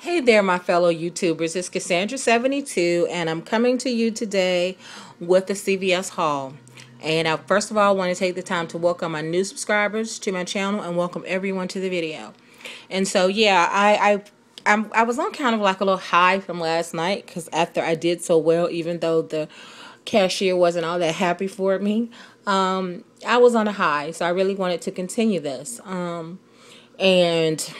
Hey there, my fellow YouTubers. It's Cassandra72, and I'm coming to you today with the CVS haul. And first of all, I want to take the time to welcome my new subscribers to my channel and welcome everyone to the video. And so, yeah, I was on kind of like a little high from last night because after I did so well, even though the cashier wasn't all that happy for me, I was on a high. So I really wanted to continue this. And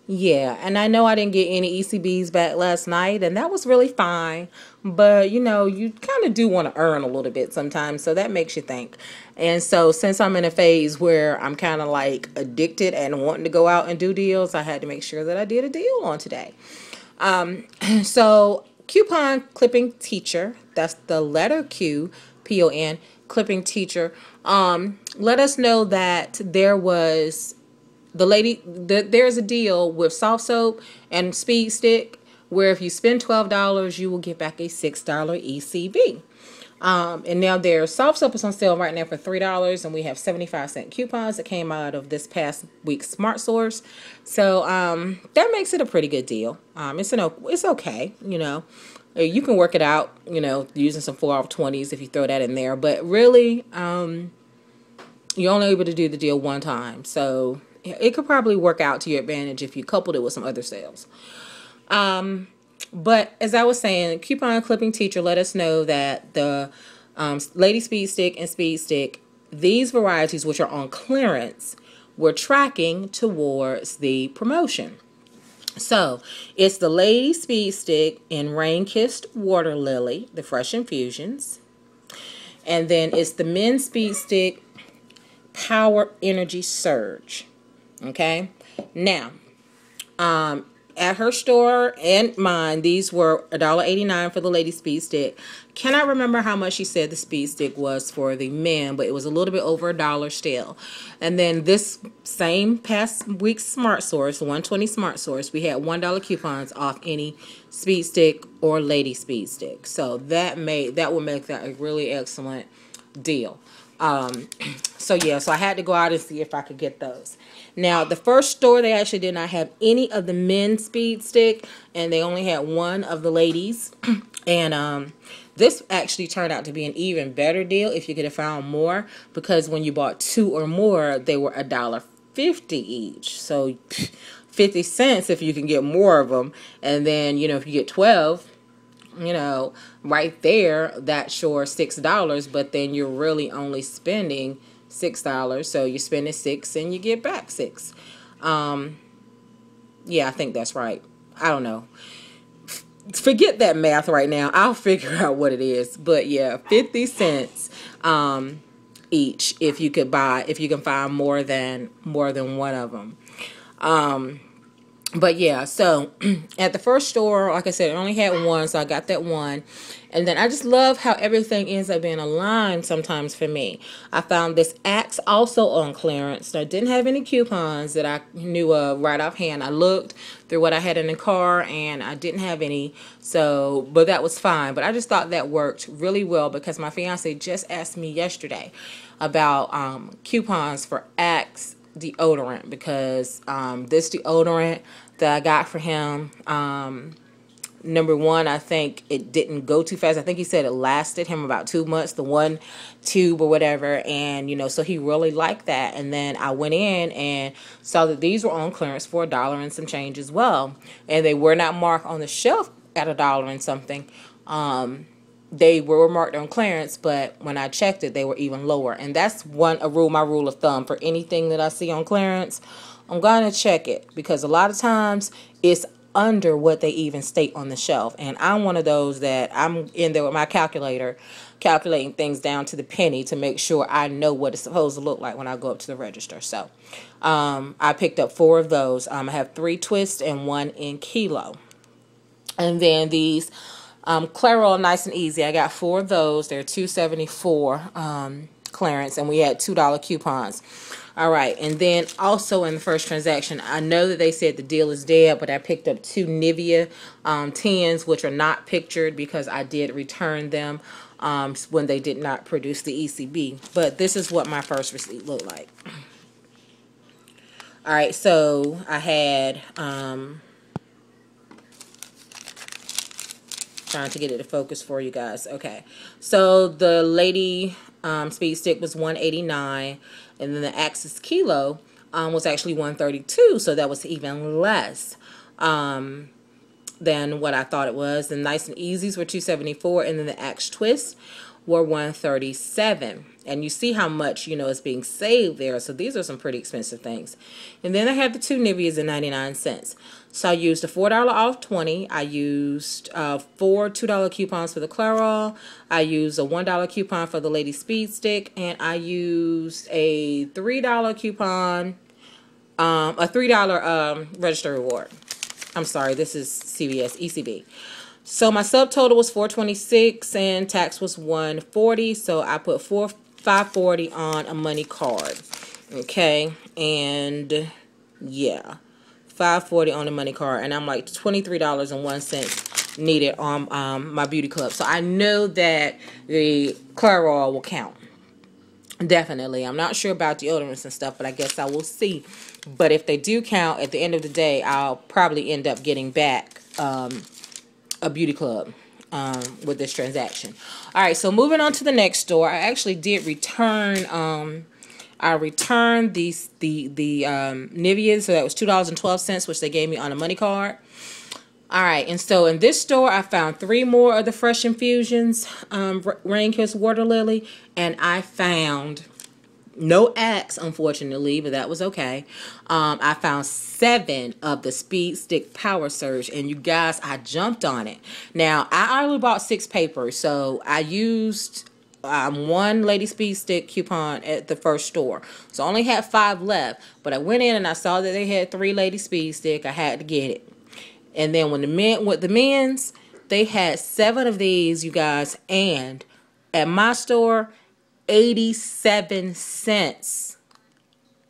yeah, and I know I didn't get any ECBs back last night, and that was really fine. But, you know, you kind of do want to earn a little bit sometimes, so that makes you think. And so since I'm in a phase where I'm kind of like addicted and wanting to go out and do deals, I had to make sure that I did a deal on today. So Coupon Clipping Teacher, that's the letter Q, P-O-N, Clipping Teacher, let us know that there's a deal with soft soap and speed stick where if you spend $12 you will get back a $6 ECB. And now their soft soap is on sale right now for $3, and we have 75-cent coupons that came out of this past week's Smart Source. So that makes it a pretty good deal. It's okay, you know. You can work it out, you know, using some 4 off 20s if you throw that in there. But really, you're only able to do the deal one time. So it could probably work out to your advantage if you coupled it with some other sales. But as I was saying, Coupon Clipping Teacher let us know that the Lady Speed Stick and Speed Stick, these varieties which are on clearance, were tracking towards the promotion. So it's the Lady Speed Stick in Rain Kissed Water Lily, the Fresh Infusions. And then it's the Men's Speed Stick Power Energy Surge. Okay, now at her store and mine, these were $1.89 for the Lady Speed Stick. Cannot remember how much she said the Speed Stick was for the men, but it was a little bit over $1 still. And then this same past week's Smart Source, 120 Smart Source, we had $1 coupons off any Speed Stick or Lady Speed Stick. So that will make that a really excellent deal. So yeah, so I had to go out and see if I could get those. Now, the first store, they actually did not have any of the men's Speed Stick, and they only had one of the ladies. And this actually turned out to be an even better deal if you could have found more, because when you bought 2 or more, they were $1.50 each. So 50 cents if you can get more of them. And then, you know, if you get 12, you know, right there, that's sure $6, but then you're really only spending $6. So you're spending $6 and you get back $6. Yeah, I think that's right. I don't know. Forget that math right now. I'll figure out what it is. But yeah, 50 cents each if you can find more than one of them. But yeah, so at the first store, like I said, it only had one, so I got that one. And then I just love how everything ends up being aligned sometimes for me. I found this Axe also on clearance. So I didn't have any coupons that I knew of right offhand. I looked through what I had in the car, and I didn't have any. So, but that was fine. But I just thought that worked really well because my fiance just asked me yesterday about coupons for Axe deodorant, because this deodorant that I got for him, number one, I think it didn't go too fast. I think he said it lasted him about 2 months, the one tube or whatever, and you know, so he really liked that. And then I went in and saw that these were on clearance for $1 and some change as well, and they were not marked on the shelf at $1 and something. They were marked on clearance, but when I checked it, they were even lower. And that's my rule of thumb for anything that I see on clearance. I'm going to check it, because a lot of times it's under what they even state on the shelf. And I'm one of those that I'm in there with my calculator, calculating things down to the penny to make sure I know what it's supposed to look like when I go up to the register. So I picked up 4 of those. I have 3 twists and 1 in kilo. And then these Clairol Nice and Easy, I got 4 of those. They're $2.74 clearance, and we had $2 coupons. All right, and then also in the first transaction, I know that they said the deal is dead, but I picked up 2 Nivea 10s, which are not pictured because I did return them when they did not produce the ECB. But this is what my first receipt looked like. All right, so I had trying to get it to focus for you guys. Okay, so the lady speed stick was 189, and then the Axis Kilo was actually 132, so that was even less than what I thought it was. The Nice and Easies were 274, and then the Axe Twist were 137. And you see how much, you know, is being saved there. So these are some pretty expensive things. And then I had the two Niveas at 99 cents. So I used a $4 off 20. I used 4 $2 coupons for the Clairol. I used a $1 coupon for the Lady Speed Stick. And I used a $3 coupon, a $3 register reward. I'm sorry, this is CVS, ECB. So my subtotal was 426 and tax was 140. So I put 540 on a money card. Okay, and yeah, 540 on the money card, and I'm like $23.01 needed on my beauty club. So I know that the Clairol will count. Definitely. I'm not sure about deodorants and stuff, but I guess I will see. But if they do count, at the end of the day, I'll probably end up getting back a beauty club with this transaction. All right, so moving on to the next store, I actually did return. I returned the Nivea, so that was $2.12, which they gave me on a money card. All right, and so in this store, I found 3 more of the Fresh Infusions Rain Kiss Water Lily, and I found no Axe, unfortunately, but that was okay. I found 7 of the Speed Stick Power Surge, and you guys, I jumped on it. Now, I only bought 6 papers, so I used 1 Lady Speed Stick coupon at the first store. So I only had 5 left, but I went in and I saw that they had 3 Lady Speed Stick. I had to get it. And then when the men's, they had 7 of these, you guys, and at my store, 87 cents.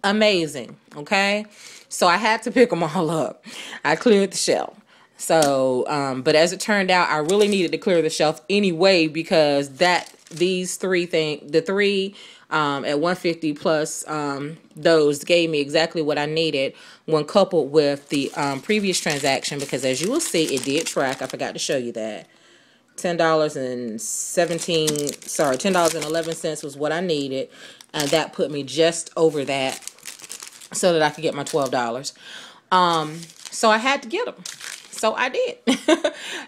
Amazing, okay? So I had to pick them all up. I cleared the shelf. So, but as it turned out, I really needed to clear the shelf anyway, because these 3 things, the 3 at 150 plus those gave me exactly what I needed when coupled with the previous transaction, because as you will see, it did track. I forgot to show you that. $10.11 was what I needed, and that put me just over that so that I could get my $12. So I had to get them. So I did.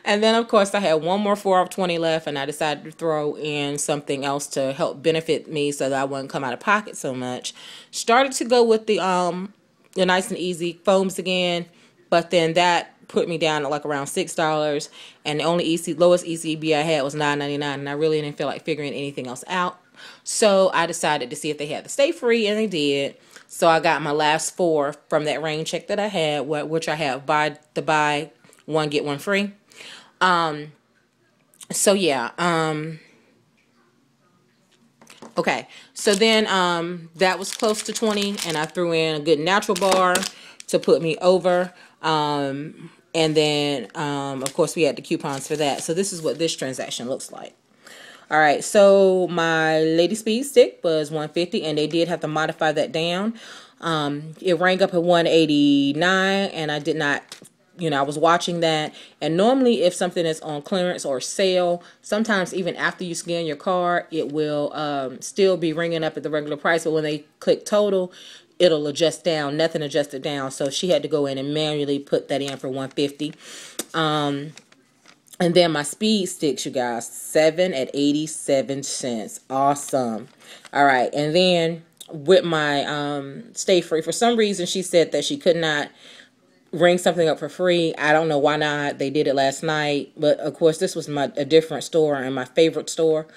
And then, of course, I had 1 more 4 off 20 left, and I decided to throw in something else to help benefit me so that I wouldn't come out of pocket so much. Started to go with the Nice and Easy foams again, but then that put me down at like around $6, and the only lowest ECB I had was $9.99, and I really didn't feel like figuring anything else out. So I decided to see if they had the Stay Free, and they did. So I got my last 4 from that rain check that I had, which I have buy 1 get 1 free. So yeah. Okay. So then that was close to 20, and I threw in a Good Natural bar to put me over. And then of course we had the coupons for that. So this is what this transaction looks like. All right, so my Lady Speed Stick was 150, and they did have to modify that down. It rang up at 189, and I did not, I was watching that. And normally if something is on clearance or sale, sometimes even after you scan your card, it will still be ringing up at the regular price. But when they click total, it'll adjust down. Nothing adjusted down. So she had to go in and manually put that in for 150. And then my Speed Sticks, you guys, 7 at 87 cents. Awesome. All right. And then with my Stay Free, for some reason, she said that she could not ring something up for free. I don't know why not. They did it last night. But, of course, this was a different store and my favorite store.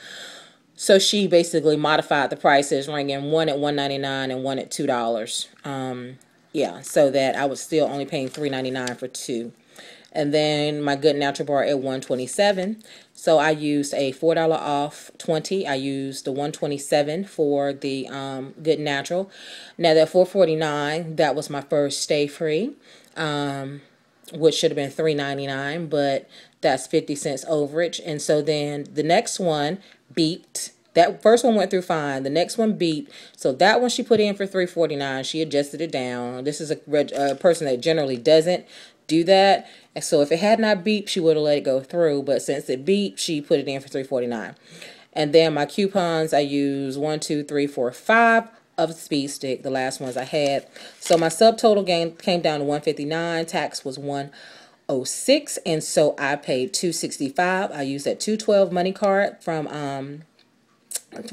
So she basically modified the prices, ringing 1 at $1.99 and 1 at $2. Yeah, so that I was still only paying $3.99 for 2. And then my Good Natural bar at $127. So I used a $4 off 20. I used the $127 for the Good Natural. Now that $4.49, that was my first Stay Free, which should have been $3.99, but that's 50 cents overage. And so then the next one beeped. That first one went through fine. The next one beeped. So that one she put in for $3.49. She adjusted it down. This is a person that generally doesn't do that. And so if it had not beeped, she would have let it go through. But since it beeped, she put it in for $3.49. And then my coupons, I use 1, 2, 3, 4, 5 of the Speed Stick, the last ones I had. So my subtotal gain came down to $159. Tax was $106, and so I paid $265. I used that $212 money card from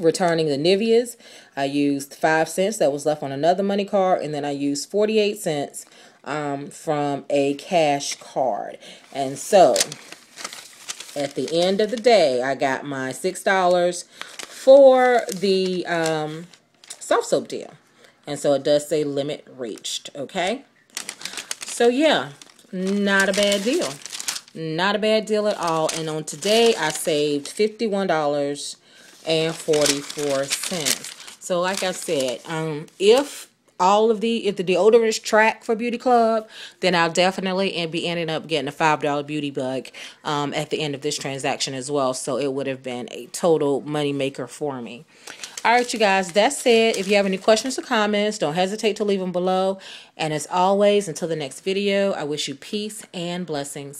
returning the Niveas. I used 5 cents that was left on another money card, and then I used 48 cents from a cash card. And so at the end of the day, I got my $6 for the soft soap deal. And so it does say limit reached, okay? So yeah, not a bad deal. Not a bad deal at all. And on today, I saved $51.44. So like I said, if the deodorants track for Beauty Club, then I'll definitely be ending up getting a $5 beauty bug at the end of this transaction as well. So it would have been a total money maker for me. All right, you guys, that's it. If you have any questions or comments, don't hesitate to leave them below. And as always, until the next video, I wish you peace and blessings.